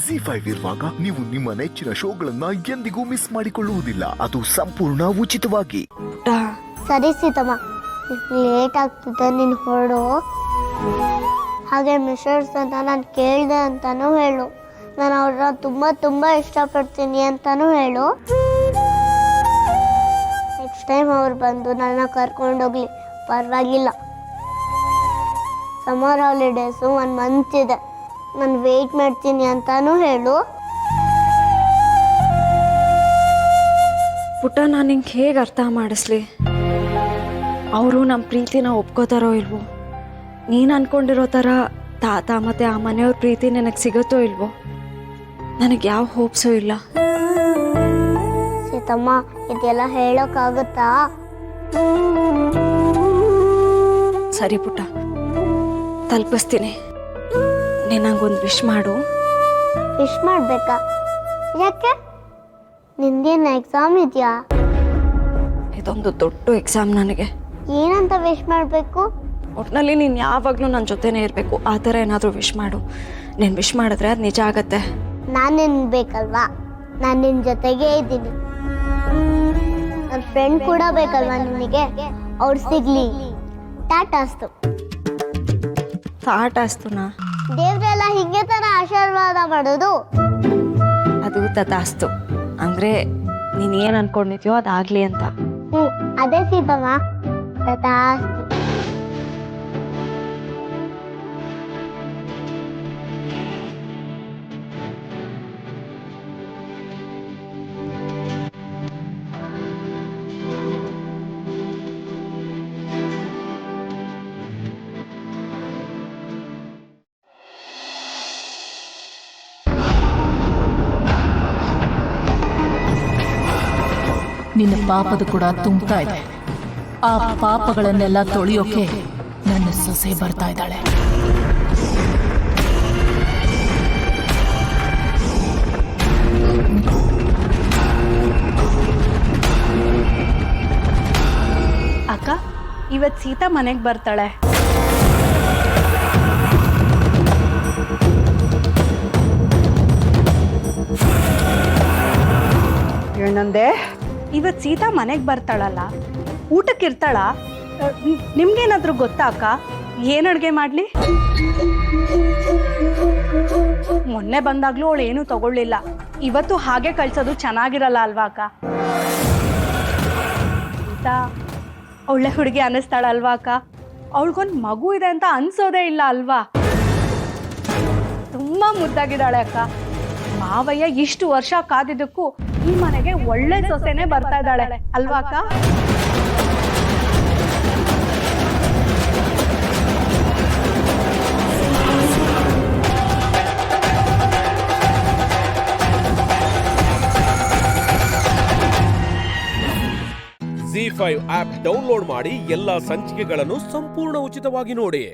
ZEE5 ಇರುವಾಗ ನೀವು ನಿಮ್ಮ ನೆಚ್ಚಿನ ಶೋಗಳನ್ನ ಎಂದಿಗೂ ಮಿಸ್ ಮಾಡಿಕೊಳ್ಳುವುದಿಲ್ಲ. ಅದು ಸಂಪೂರ್ಣ ಉಚಿತವಾಗಿ. ಸರಿ ಸೀತಮ್ಮ, ಲೇಟ್ ಆಗ್ತಿದ್ದ ನೀನು ಹೊರಡು. ಹಾಗೆ ಮಿಸ್ಟರ್ಸ್ ಅಂತ ನಾನು ಕೇಳಿದೆ ಅಂತಾನು ಹೇಳು. ನಾನು ಅವ್ರನ್ನ ತುಂಬ ಇಷ್ಟಪಡ್ತೀನಿ ಅಂತಾನು ಹೇಳು. ನೆಕ್ಸ್ಟ್ ಟೈಮ್ ಅವ್ರು ಬಂದು ನನ್ನ ಕರ್ಕೊಂಡೋಗ್ಲಿ, ಪರವಾಗಿಲ್ಲ. ಸಮ್ಮರ್ ಹಾಲಿಡೇಸು 1 ಮಂತ್ ಇದೆ, ನಾನು ವೆಯ್ಟ್ ಮಾಡ್ತೀನಿ ಅಂತಾನು ಹೇಳು. ಪುಟ್ಟ, ನಾನು ಹಿಂಗೆ ಹೇಗೆ ಅರ್ಥ ಮಾಡಿಸ್ಲಿ? ಅವರು ನಮ್ಮ ಪ್ರೀತಿನ ಒಪ್ಕೋತಾರೋ ಇಲ್ವೋ? ನೀನು ಅಂದ್ಕೊಂಡಿರೋ ಥರ ತಾತ ಮತ್ತು ಆ ಮನೆಯವ್ರ ಪ್ರೀತಿ ನನಗೆ ಸಿಗುತ್ತೋ ಇಲ್ವೋ? ನನಗೆ ಯಾವ ಹೋಪ್ಸೂ ಇಲ್ಲ. ಸೀತಮ್ಮ, ಇದೆಲ್ಲ ಹೇಳೋಕ್ಕಾಗುತ್ತಾ? ಸರಿ ಪುಟ್ಟ, ತಲುಪಿಸ್ತೀನಿ. ನೀನು ನಂಗೊಂದು ವಿಶ್ ಮಾಡು. ವಿಶ್ ಮಾಡಬೇಕಾ? ಯಾಕೆ? ನಿಂದೇನು ಎಕ್ಸಾಮ್ ಇದೆಯಾ? ಇದೊಂದು ದೊಡ್ಡ ಎಕ್ಸಾಮ್ ನನಗೆ. ಏನಂತ ವಿಶ್ ಮಾಡಬೇಕು? ಒಟ್ಟಿನಲ್ಲಿ ನೀನು ಯಾವಾಗಲೂ ನನ್ನ ಜೊತೆನೇ ಇರಬೇಕು, ಆ ಥರ ಏನಾದರೂ ವಿಶ್ ಮಾಡು. ನೀನು ವಿಶ್ ಮಾಡಿದ್ರೆ ಅದು ನಿಜ ಆಗತ್ತೆ. ನಾನು ನಿನ್ಗೆ ಬೇಕಲ್ವಾ? ನಾನು ನಿನ್ನ ಜೊತೆಗೇ ಇದ್ದೀನಿ. ನನ್ನ ಫ್ರೆಂಡ್ ಕೂಡ ಬೇಕಲ್ವಾ ನಿನಗೆ? ಅವ್ರು ಸಿಗ್ಲಿ. ಟಾಟಾಸ್ತು. ತಾಟಾಸ್ತುನಾ? ದೇವ್ರೆಲ್ಲ ಹಿಂಗೆ ತರ ಆಶೀರ್ವಾದ ಮಾಡೋದು. ಅದು ತಥಾಸ್ತು ಅಂದರೆ ನೀನು ಏನು ಅನ್ಕೊಂಡಿದ್ಯೋ ಅದಾಗಲಿ ಅಂತ. ಅದೇ ಸೀತಮ್ಮ, ತಥಾಸ್ತು. ನಿನ್ನ ಪಾಪದ ಕೂಡ ತುಂಬ್ತಾ ಇದೆ. ಆ ಪಾಪಗಳನ್ನೆಲ್ಲ ತೊಳೆಯೋಕೆ ನನ್ನ ಸೊಸೆ ಬರ್ತಾ ಇದ್ದಾಳೆ. ಅಕ್ಕ, ಇವತ್ತು ಸೀತಾ ಮನೆಗೆ ಬರ್ತಾಳೆ. ಏನಂದೆ? ಇವತ್ತು ಸೀತಾ ಮನೆಗೆ ಬರ್ತಾಳಲ್ಲ, ಊಟಕ್ಕೆ ಇರ್ತಾಳ? ನಿಮ್ಗೇನಾದ್ರೂ ಗೊತ್ತಾ ಅಕ್ಕ? ಏನು ಅಡುಗೆ ಮಾಡಲಿ? ಮೊನ್ನೆ ಬಂದಾಗ್ಲೂ ಅವಳು ಏನೂ ತಗೊಳ್ಳಿಲ್ಲ. ಇವತ್ತು ಹಾಗೆ ಕಳ್ಸೋದು ಚೆನ್ನಾಗಿರಲ್ಲ ಅಲ್ವಾ ಅಕ್ಕ? ಸೀತಾ ಒಳ್ಳೆ ಹುಡುಗಿ ಅನ್ನಿಸ್ತಾಳಲ್ವಾ ಅಕ್ಕ? ಅವಳಿಗೊಂದು ಮಗು ಇದೆ ಅಂತ ಅನ್ಸೋದೇ ಇಲ್ಲ ಅಲ್ವಾ? ತುಂಬ ಮುದ್ದಾಗಿದ್ದಾಳೆ ಅಕ್ಕ. ಮಾವಯ್ಯ ಇಷ್ಟು ವರ್ಷ ಕಾದಿದ್ದಕ್ಕೂ ಈ ಮನೆಗೆ ಒಳ್ಳೆ ಸೊಸೆನೆ ಬರ್ತಾ ಇದ್ದಾಳೆ ಅಲ್ವಾ ಅಕ್ಕ? ZEE5 ಆಪ್ ಡೌನ್ಲೋಡ್ ಮಾಡಿ ಎಲ್ಲಾ ಸಂಚಿಕೆಗಳನ್ನು ಸಂಪೂರ್ಣ ಉಚಿತವಾಗಿ ನೋಡಿ.